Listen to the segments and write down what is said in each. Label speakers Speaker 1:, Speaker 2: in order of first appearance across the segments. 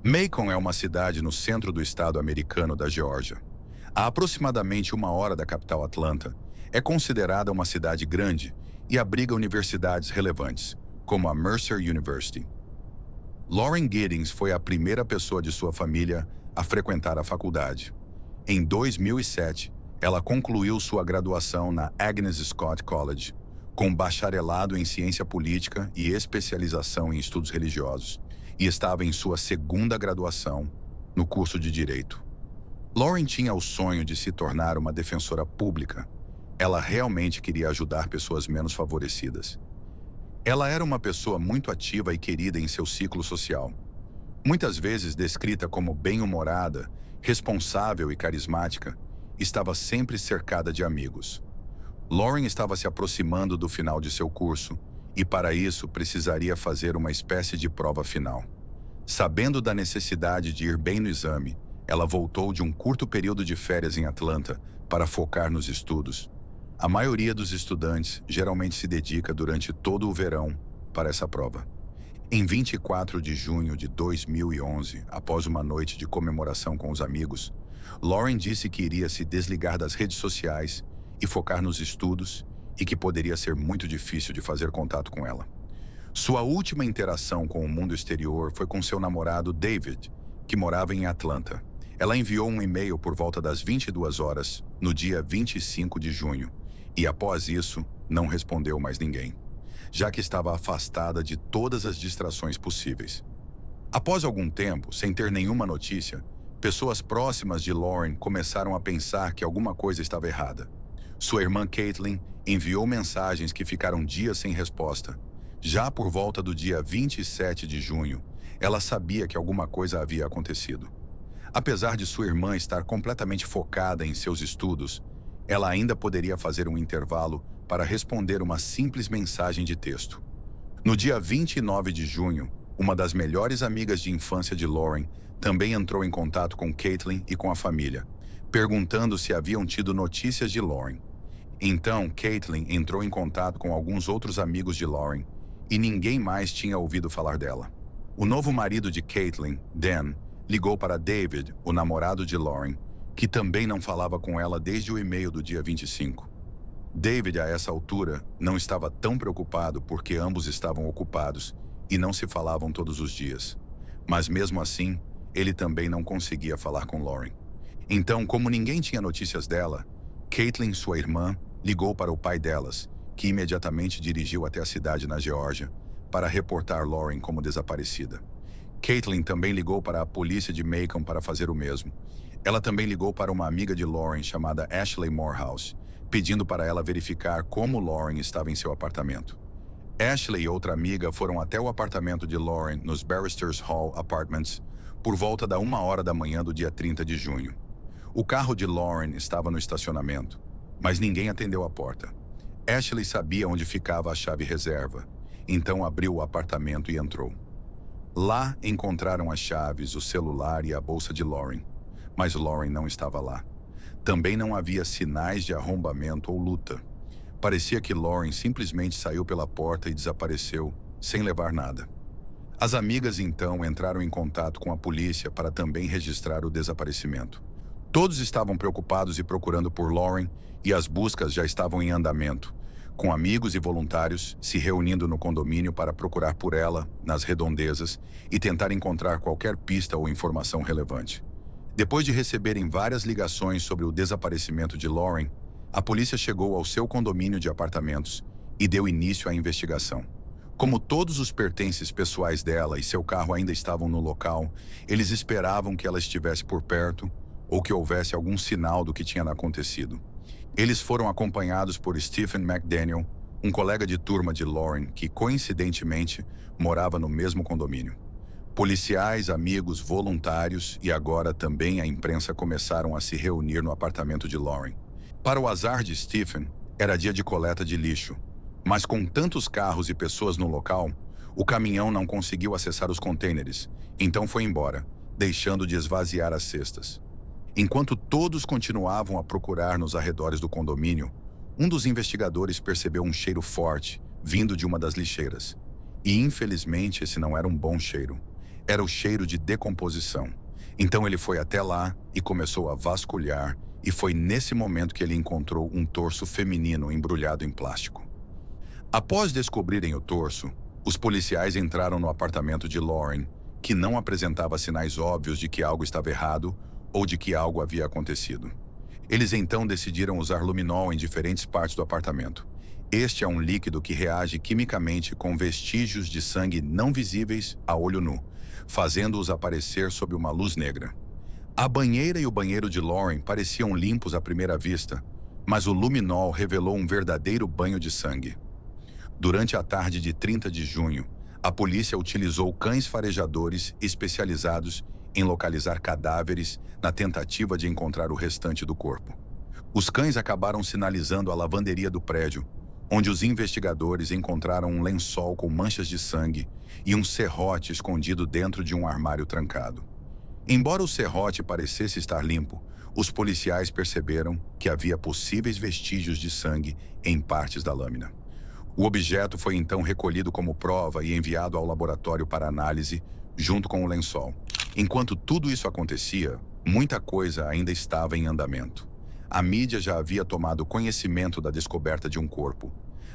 Speaker 1: Macon é uma cidade no centro do estado americano da Geórgia. A aproximadamente 1 hora da capital Atlanta, é considerada uma cidade grande e abriga universidades relevantes, como a Mercer University. Lauren Giddings foi a primeira pessoa de sua família a frequentar a faculdade. Em 2007, ela concluiu sua graduação na Agnes Scott College, com bacharelado em ciência política e especialização em estudos religiosos, e estava em sua segunda graduação no curso de Direito. Lauren tinha o sonho de se tornar uma defensora pública. Ela realmente queria ajudar pessoas menos favorecidas. Ela era uma pessoa muito ativa e querida em seu ciclo social. Muitas vezes descrita como bem-humorada, responsável e carismática, estava sempre cercada de amigos. Lauren estava se aproximando do final de seu curso e, para isso, precisaria fazer uma espécie de prova final. Sabendo da necessidade de ir bem no exame, ela voltou de um curto período de férias em Atlanta para focar nos estudos. A maioria dos estudantes geralmente se dedica durante todo o verão para essa prova. Em 24 de junho de 2011, após uma noite de comemoração com os amigos, Lauren disse que iria se desligar das redes sociais e focar nos estudos e que poderia ser muito difícil de fazer contato com ela. Sua última interação com o mundo exterior foi com seu namorado David, que morava em Atlanta. Ela enviou um e-mail por volta das 22 horas, no dia 25 de junho, e após isso, não respondeu mais ninguém, já que estava afastada de todas as distrações possíveis. Após algum tempo, sem ter nenhuma notícia, pessoas próximas de Lauren começaram a pensar que alguma coisa estava errada. Sua irmã Caitlin enviou mensagens que ficaram dias sem resposta. Já por volta do dia 27 de junho, ela sabia que alguma coisa havia acontecido. Apesar de sua irmã estar completamente focada em seus estudos, ela ainda poderia fazer um intervalo para responder uma simples mensagem de texto. No dia 29 de junho, uma das melhores amigas de infância de Lauren também entrou em contato com Caitlin e com a família, perguntando se haviam tido notícias de Lauren. Então, Caitlin entrou em contato com alguns outros amigos de Lauren e ninguém mais tinha ouvido falar dela. O novo marido de Caitlin, Dan, ligou para David, o namorado de Lauren, que também não falava com ela desde o e-mail do dia 25. David, a essa altura, não estava tão preocupado porque ambos estavam ocupados e não se falavam todos os dias. Mas mesmo assim, ele também não conseguia falar com Lauren. Então, como ninguém tinha notícias dela, Caitlin, sua irmã, ligou para o pai delas, que imediatamente dirigiu até a cidade na Geórgia para reportar Lauren como desaparecida. Caitlin também ligou para a polícia de Macon para fazer o mesmo. Ela também ligou para uma amiga de Lauren chamada Ashley Morehouse, pedindo para ela verificar como Lauren estava em seu apartamento. Ashley e outra amiga foram até o apartamento de Lauren nos Barristers Hall Apartments por volta da 1 hora da manhã do dia 30 de junho. O carro de Lauren estava no estacionamento, mas ninguém atendeu a porta. Ashley sabia onde ficava a chave reserva, então abriu o apartamento e entrou. Lá encontraram as chaves, o celular e a bolsa de Lauren, mas Lauren não estava lá. Também não havia sinais de arrombamento ou luta. Parecia que Lauren simplesmente saiu pela porta e desapareceu, sem levar nada. As amigas então entraram em contato com a polícia para também registrar o desaparecimento. Todos estavam preocupados e procurando por Lauren e as buscas já estavam em andamento, com amigos e voluntários se reunindo no condomínio para procurar por ela, nas redondezas, e tentar encontrar qualquer pista ou informação relevante. Depois de receberem várias ligações sobre o desaparecimento de Lauren, a polícia chegou ao seu condomínio de apartamentos e deu início à investigação. Como todos os pertences pessoais dela e seu carro ainda estavam no local, eles esperavam que ela estivesse por perto ou que houvesse algum sinal do que tinha acontecido. Eles foram acompanhados por Stephen McDaniel, um colega de turma de Lauren que, coincidentemente, morava no mesmo condomínio. Policiais, amigos, voluntários e agora também a imprensa começaram a se reunir no apartamento de Lauren. Para o azar de Stephen, era dia de coleta de lixo, mas com tantos carros e pessoas no local, o caminhão não conseguiu acessar os contêineres, então foi embora, deixando de esvaziar as cestas. Enquanto todos continuavam a procurar nos arredores do condomínio, um dos investigadores percebeu um cheiro forte vindo de uma das lixeiras. E infelizmente esse não era um bom cheiro. Era o cheiro de decomposição. Então ele foi até lá e começou a vasculhar, e foi nesse momento que ele encontrou um torso feminino embrulhado em plástico. Após descobrirem o torso, os policiais entraram no apartamento de Lauren, que não apresentava sinais óbvios de que algo estava errado ou de que algo havia acontecido. Eles então decidiram usar luminol em diferentes partes do apartamento. Este é um líquido que reage quimicamente com vestígios de sangue não visíveis a olho nu, fazendo-os aparecer sob uma luz negra. A banheira e o banheiro de Lauren pareciam limpos à primeira vista, mas o luminol revelou um verdadeiro banho de sangue. Durante a tarde de 30 de junho, a polícia utilizou cães farejadores especializados em localizar cadáveres na tentativa de encontrar o restante do corpo. Os cães acabaram sinalizando a lavanderia do prédio, onde os investigadores encontraram um lençol com manchas de sangue e um serrote escondido dentro de um armário trancado. Embora o serrote parecesse estar limpo, os policiais perceberam que havia possíveis vestígios de sangue em partes da lâmina. O objeto foi então recolhido como prova e enviado ao laboratório para análise, junto com o lençol. Enquanto tudo isso acontecia, muita coisa ainda estava em andamento. A mídia já havia tomado conhecimento da descoberta de um corpo,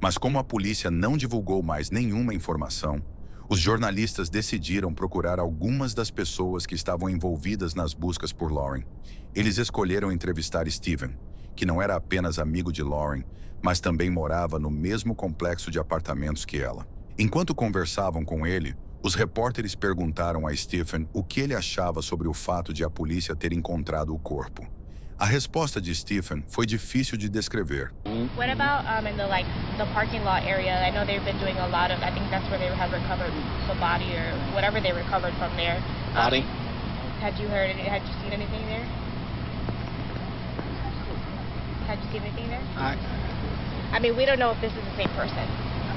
Speaker 1: mas como a polícia não divulgou mais nenhuma informação, os jornalistas decidiram procurar algumas das pessoas que estavam envolvidas nas buscas por Lauren. Eles escolheram entrevistar Stephen, que não era apenas amigo de Lauren, mas também morava no mesmo complexo de apartamentos que ela. Enquanto conversavam com ele, os repórteres perguntaram a Stephen o que ele achava sobre o fato de a polícia ter encontrado o corpo. A resposta de Stephen foi difícil de descrever.
Speaker 2: What about in the parking lot area? I know they've been doing a lot of. I think that's where they have recovered the body or whatever they recovered from there.
Speaker 3: Body?
Speaker 2: Had you heard? Had you seen anything there? Had you seen anything there? I mean, we don't know if this is the same person.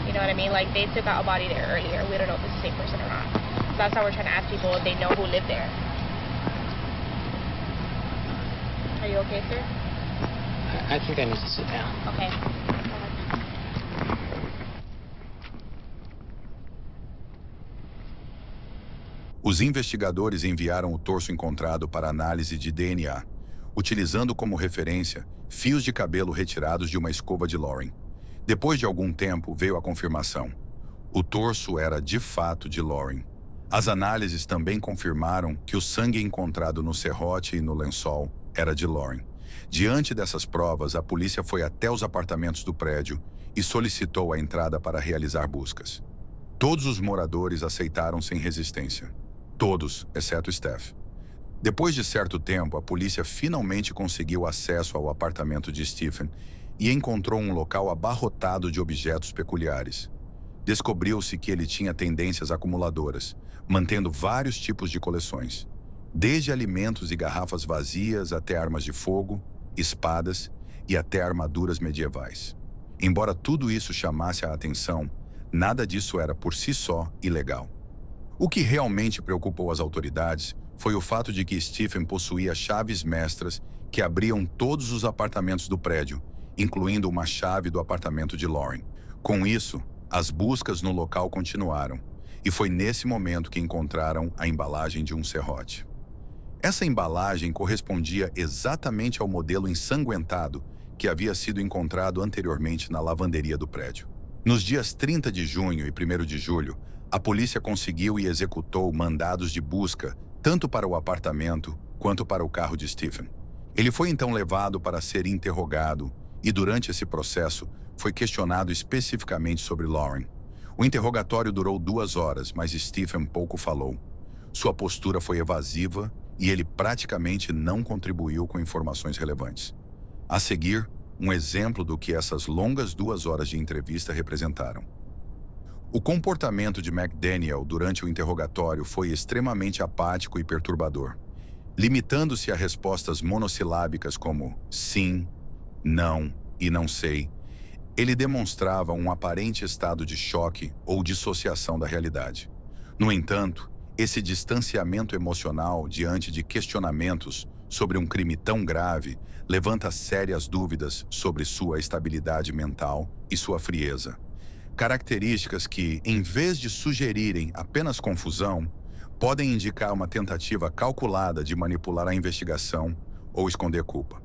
Speaker 2: You know what I mean? Like, they took out a body there earlier. We don't know if it's the same person or not. So that's how we're trying to ask people if they know who lived there. Are you okay, sir?
Speaker 3: I think I need to sit down.
Speaker 2: Okay.
Speaker 1: Os investigadores enviaram o torso encontrado para análise de DNA, utilizando como referência fios de cabelo retirados de uma escova de Lauren. Depois de algum tempo, veio a confirmação. O torso era de fato de Lauren. As análises também confirmaram que o sangue encontrado no serrote e no lençol era de Lauren. Diante dessas provas, a polícia foi até os apartamentos do prédio e solicitou a entrada para realizar buscas. Todos os moradores aceitaram sem resistência. Todos, exceto Steph. Depois de certo tempo, a polícia finalmente conseguiu acesso ao apartamento de Stephen e encontrou um local abarrotado de objetos peculiares. Descobriu-se que ele tinha tendências acumuladoras, mantendo vários tipos de coleções, desde alimentos e garrafas vazias até armas de fogo, espadas e até armaduras medievais. Embora tudo isso chamasse a atenção, nada disso era por si só ilegal. O que realmente preocupou as autoridades foi o fato de que Stephen possuía chaves mestras que abriam todos os apartamentos do prédio, incluindo uma chave do apartamento de Lauren. Com isso, as buscas no local continuaram, e foi nesse momento que encontraram a embalagem de um serrote. Essa embalagem correspondia exatamente ao modelo ensanguentado que havia sido encontrado anteriormente na lavanderia do prédio. Nos dias 30 de junho e 1º de julho, a polícia conseguiu e executou mandados de busca tanto para o apartamento quanto para o carro de Stephen. Ele foi então levado para ser interrogado e, durante esse processo, foi questionado especificamente sobre Lauren. O interrogatório durou 2 horas, mas Stephen pouco falou. Sua postura foi evasiva e ele praticamente não contribuiu com informações relevantes. A seguir, um exemplo do que essas longas 2 horas de entrevista representaram. O comportamento de McDaniel durante o interrogatório foi extremamente apático e perturbador, limitando-se a respostas monossilábicas como sim, não e não sei. Ele demonstrava um aparente estado de choque ou dissociação da realidade. No entanto, esse distanciamento emocional diante de questionamentos sobre um crime tão grave levanta sérias dúvidas sobre sua estabilidade mental e sua frieza. Características que, em vez de sugerirem apenas confusão, podem indicar uma tentativa calculada de manipular a investigação ou esconder culpa.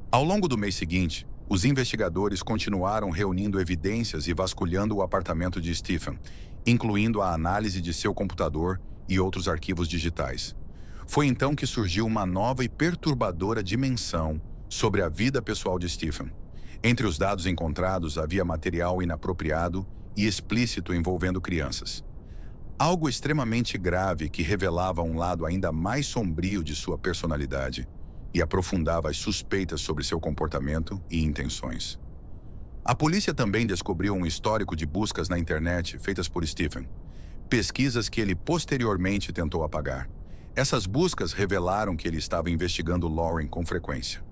Speaker 1: Ao longo do mês seguinte, os investigadores continuaram reunindo evidências e vasculhando o apartamento de Stephen, incluindo a análise de seu computador e outros arquivos digitais. Foi então que surgiu uma nova e perturbadora dimensão sobre a vida pessoal de Stephen. Entre os dados encontrados havia material inapropriado e explícito envolvendo crianças. Algo extremamente grave que revelava um lado ainda mais sombrio de sua personalidade e aprofundava as suspeitas sobre seu comportamento e intenções. A polícia também descobriu um histórico de buscas na internet feitas por Stephen, pesquisas que ele posteriormente tentou apagar. Essas buscas revelaram que ele estava investigando Lauren com frequência.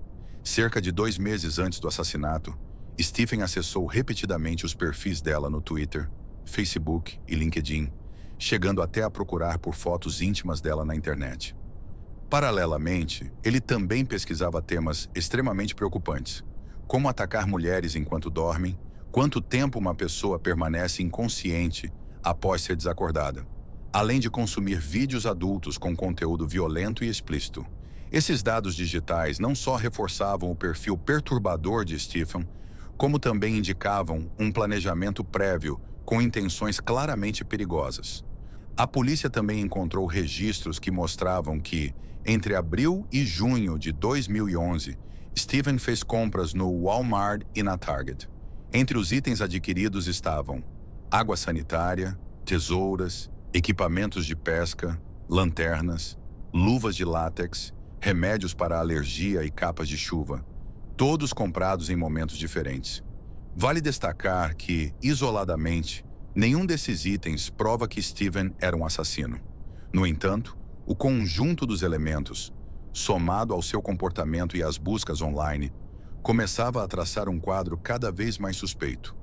Speaker 1: Cerca de 2 meses antes do assassinato, Stephen acessou repetidamente os perfis dela no Twitter, Facebook e LinkedIn, chegando até a procurar por fotos íntimas dela na internet. Paralelamente, ele também pesquisava temas extremamente preocupantes, como atacar mulheres enquanto dormem, quanto tempo uma pessoa permanece inconsciente após ser desacordada, além de consumir vídeos adultos com conteúdo violento e explícito. Esses dados digitais não só reforçavam o perfil perturbador de Stephen, como também indicavam um planejamento prévio com intenções claramente perigosas. A polícia também encontrou registros que mostravam que, entre abril e junho de 2011, Stephen fez compras no Walmart e na Target. Entre os itens adquiridos estavam água sanitária, tesouras, equipamentos de pesca, lanternas, luvas de látex, remédios para alergia e capas de chuva, todos comprados em momentos diferentes. Vale destacar que, isoladamente, nenhum desses itens prova que Stephen era um assassino. No entanto, o conjunto dos elementos, somado ao seu comportamento e às buscas online, começava a traçar um quadro cada vez mais suspeito.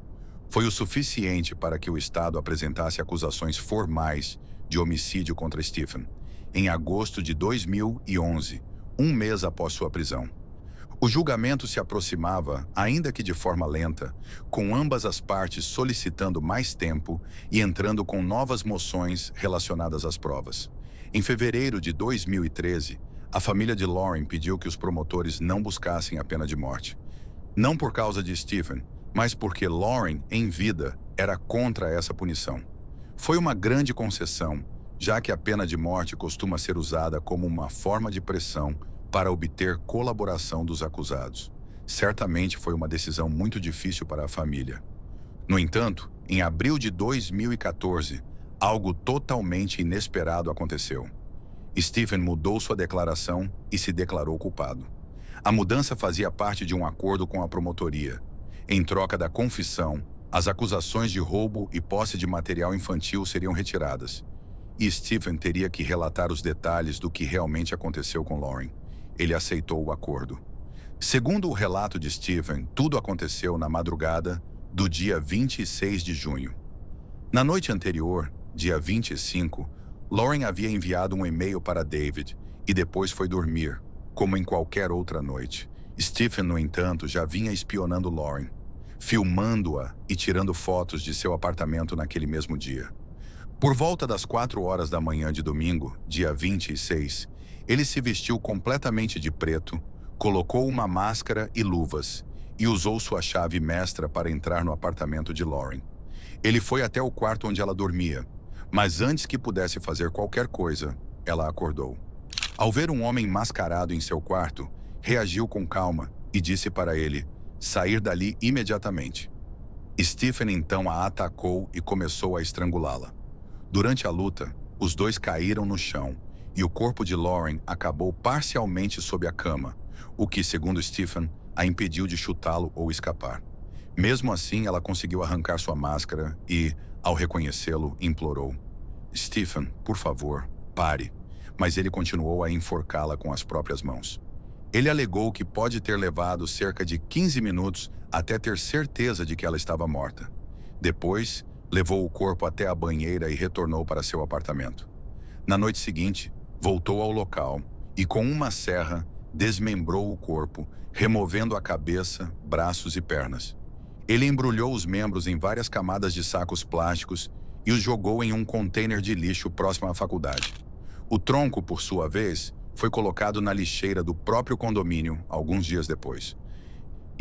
Speaker 1: Foi o suficiente para que o Estado apresentasse acusações formais de homicídio contra Stephen, em agosto de 2011, um mês após sua prisão. O julgamento se aproximava, ainda que de forma lenta, com ambas as partes solicitando mais tempo e entrando com novas moções relacionadas às provas. Em fevereiro de 2013, a família de Lauren pediu que os promotores não buscassem a pena de morte. Não por causa de Stephen, mas porque Lauren, em vida, era contra essa punição. Foi uma grande concessão, já que a pena de morte costuma ser usada como uma forma de pressão para obter colaboração dos acusados. Certamente foi uma decisão muito difícil para a família. No entanto, em abril de 2014, algo totalmente inesperado aconteceu. Stephen mudou sua declaração e se declarou culpado. A mudança fazia parte de um acordo com a promotoria. Em troca da confissão, as acusações de roubo e posse de material infantil seriam retiradas. E Stephen teria que relatar os detalhes do que realmente aconteceu com Lauren. Ele aceitou o acordo. Segundo o relato de Stephen, tudo aconteceu na madrugada do dia 26 de junho. Na noite anterior, dia 25, Lauren havia enviado um e-mail para David e depois foi dormir, como em qualquer outra noite. Stephen, no entanto, já vinha espionando Lauren, filmando-a e tirando fotos de seu apartamento naquele mesmo dia. Por volta das 4 horas da manhã de domingo, dia 26, ele se vestiu completamente de preto, colocou uma máscara e luvas e usou sua chave mestra para entrar no apartamento de Lauren. Ele foi até o quarto onde ela dormia, mas antes que pudesse fazer qualquer coisa, ela acordou. Ao ver um homem mascarado em seu quarto, reagiu com calma e disse para ele sair dali imediatamente. Stephen então a atacou e começou a estrangulá-la. Durante a luta, os dois caíram no chão e o corpo de Lauren acabou parcialmente sob a cama, o que, segundo Stephen, a impediu de chutá-lo ou escapar. Mesmo assim, ela conseguiu arrancar sua máscara e, ao reconhecê-lo, implorou: Stephen, por favor, pare. Mas ele continuou a enforcá-la com as próprias mãos. Ele alegou que pode ter levado cerca de 15 minutos até ter certeza de que ela estava morta. Depois, levou o corpo até a banheira e retornou para seu apartamento. Na noite seguinte, voltou ao local e, com uma serra, desmembrou o corpo, removendo a cabeça, braços e pernas. Ele embrulhou os membros em várias camadas de sacos plásticos e os jogou em um container de lixo próximo à faculdade. O tronco, por sua vez, foi colocado na lixeira do próprio condomínio alguns dias depois.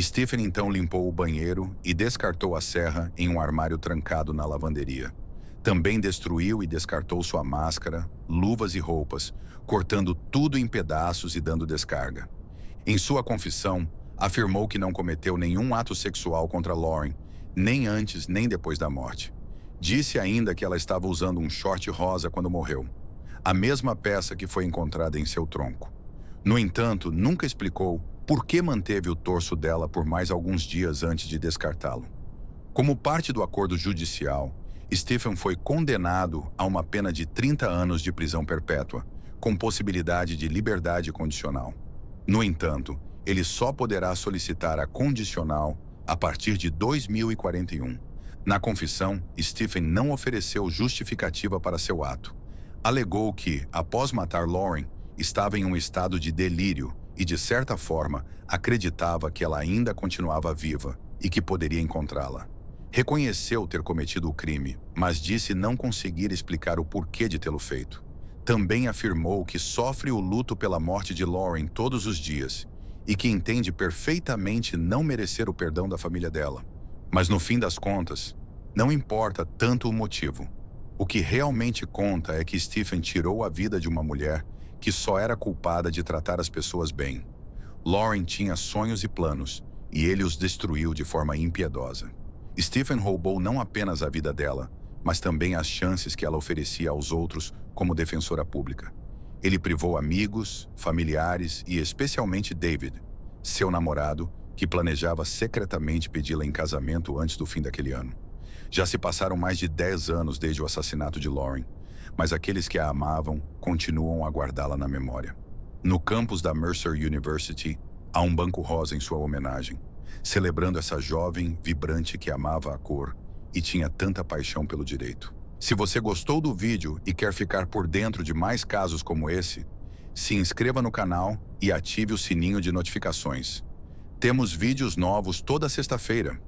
Speaker 1: Stephen então limpou o banheiro e descartou a serra em um armário trancado na lavanderia. Também destruiu e descartou sua máscara, luvas e roupas, cortando tudo em pedaços e dando descarga. Em sua confissão, afirmou que não cometeu nenhum ato sexual contra Lauren, nem antes nem depois da morte. Disse ainda que ela estava usando um short rosa quando morreu, a mesma peça que foi encontrada em seu tronco. No entanto, nunca explicou por que manteve o torso dela por mais alguns dias antes de descartá-lo. Como parte do acordo judicial, Stephen foi condenado a uma pena de 30 anos de prisão perpétua, com possibilidade de liberdade condicional. No entanto, ele só poderá solicitar a condicional a partir de 2041. Na confissão, Stephen não ofereceu justificativa para seu ato. Alegou que, após matar Lauren, estava em um estado de delírio e, de certa forma, acreditava que ela ainda continuava viva e que poderia encontrá-la. Reconheceu ter cometido o crime, mas disse não conseguir explicar o porquê de tê-lo feito. Também afirmou que sofre o luto pela morte de Lauren todos os dias e que entende perfeitamente não merecer o perdão da família dela. Mas no fim das contas, não importa tanto o motivo. O que realmente conta é que Stephen tirou a vida de uma mulher que só era culpada de tratar as pessoas bem. Lauren tinha sonhos e planos, e ele os destruiu de forma impiedosa. Stephen roubou não apenas a vida dela, mas também as chances que ela oferecia aos outros como defensora pública. Ele privou amigos, familiares e especialmente David, seu namorado, que planejava secretamente pedi-la em casamento antes do fim daquele ano. Já se passaram mais de 10 anos desde o assassinato de Lauren, mas aqueles que a amavam continuam a guardá-la na memória. No campus da Mercer University, há um banco rosa em sua homenagem, celebrando essa jovem, vibrante que amava a cor e tinha tanta paixão pelo direito. Se você gostou do vídeo e quer ficar por dentro de mais casos como esse, se inscreva no canal e ative o sininho de notificações. Temos vídeos novos toda sexta-feira.